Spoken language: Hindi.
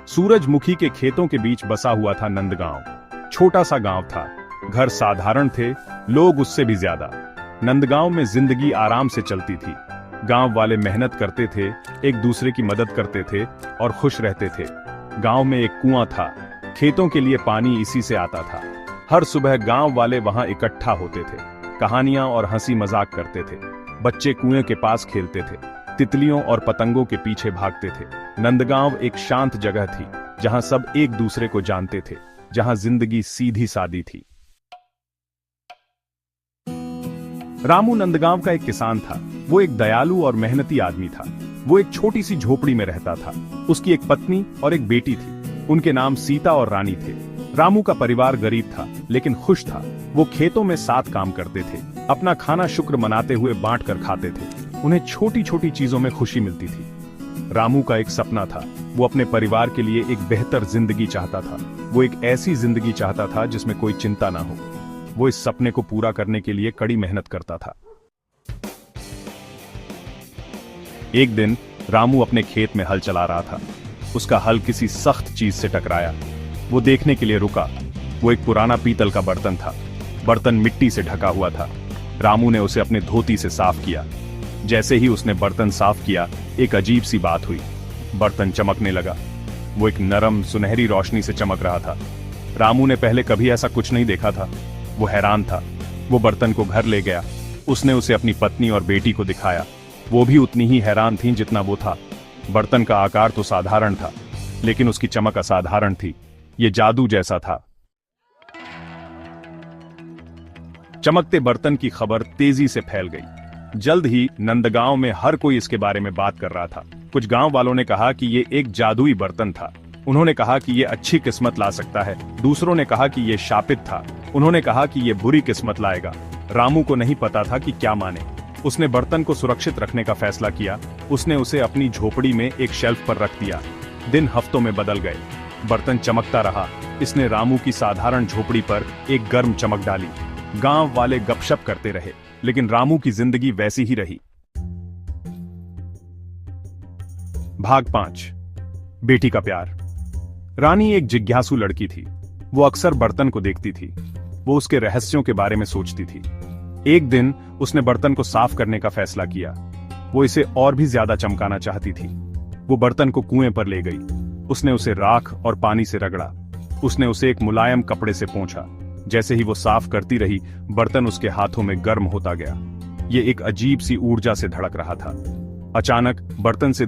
सूरजमुखी के खेतों के बीच बसा हुआ था नंदगांव। छोटा सा गांव था, घर साधारण थे, लोग उससे भी ज्यादा। नंदगांव में जिंदगी आराम से चलती थी। गांव वाले मेहनत करते थे, एक दूसरे की मदद करते थे और खुश रहते थे। गांव में एक कुआं था, खेतों के लिए पानी इसी से आता था। हर सुबह गांव वाले वहां इकट्ठा होते थे, कहानियां और हंसी मजाक करते थे। बच्चे कुएं के पास खेलते थे, तितलियों और पतंगों के पीछे भागते थे। नंदगांव एक शांत जगह थी, जहां सब एक दूसरे को जानते थे, जहां जिंदगी सीधी सादी थी। रामू नंदगांव का एक किसान था। वो एक दयालु और मेहनती आदमी था। वो एक छोटी सी झोपड़ी में रहता था। उसकी एक पत्नी और एक बेटी थी। उनके नाम सीता और रानी थे। रामू का परिवार गरीब था, लेकिन खुश था। वो खेतों में साथ काम करते थे, अपना खाना शुक्र मनाते हुए बांट कर खाते थे। उन्हें छोटी छोटी चीजों में खुशी मिलती थी। रामू का एक सपना था। वो अपने परिवार के लिए एक बेहतर जिंदगी चाहता था। वो एक ऐसी जिंदगी चाहता था जिसमें कोई चिंता ना हो। वो इस सपने को पूरा करने के लिए कड़ी मेहनत करता था। एक दिन रामू अपने खेत में हल चला रहा था। उसका हल किसी सख्त चीज से टकराया। वो देखने के लिए रुका। वो एक पुराना पीतल का बर्तन था। बर्तन मिट्टी से ढका हुआ था। रामू ने उसे अपने धोती से साफ किया। जैसे ही उसने बर्तन साफ किया, एक अजीब सी बात हुई। बर्तन चमकने लगा। वो एक नरम सुनहरी रोशनी से चमक रहा था। रामू ने पहले कभी ऐसा कुछ नहीं देखा था। वो हैरान था। वो बर्तन को घर ले गया। उसने उसे अपनी पत्नी और बेटी को दिखाया। वो भी उतनी ही हैरान थीं जितना वो था। बर्तन का आकार तो साधारण था, लेकिन उसकी चमक असाधारण थी। ये जादू जैसा था। चमकते बर्तन की खबर तेजी से फैल गई। जल्द ही नंदगांव में हर कोई इसके बारे में बात कर रहा था। कुछ गांव वालों ने कहा कि ये एक जादुई बर्तन था। उन्होंने कहा कि ये अच्छी किस्मत ला सकता है। दूसरों ने कहा कि ये शापित था। उन्होंने कहा कि ये बुरी किस्मत लाएगा। रामू को नहीं पता था कि क्या माने। उसने बर्तन को सुरक्षित रखने का फैसला किया। उसने उसे अपनी झोपड़ी में एक शेल्फ पर रख दिया। दिन हफ्तों में बदल गए। बर्तन चमकता रहा। इसने रामू की साधारण झोपड़ी पर एक गर्म चमक डाली। गांव वाले गपशप करते रहे, लेकिन रामू की जिंदगी वैसी ही रही। भाग 5। बेटी का प्यार। रानी एक जिज्ञासु लड़की थी। वो अक्सर बर्तन को देखती थी। वो उसके रहस्यों के बारे में सोचती थी। एक दिन उसने बर्तन को साफ करने का फैसला किया। वो इसे और भी ज्यादा चमकाना चाहती थी। वो बर्तन को कुएं पर ले गई। उसने उसे राख और पानी से रगड़ा। उसने उसे एक मुलायम कपड़े से पोंछा। जैसे ही वो साफ करती रही, बर्तन उसके हाथों में गर्म होता गया। ये एक अजीब सी ऊर्जा से धड़क रहा था। अचानक बर्तन से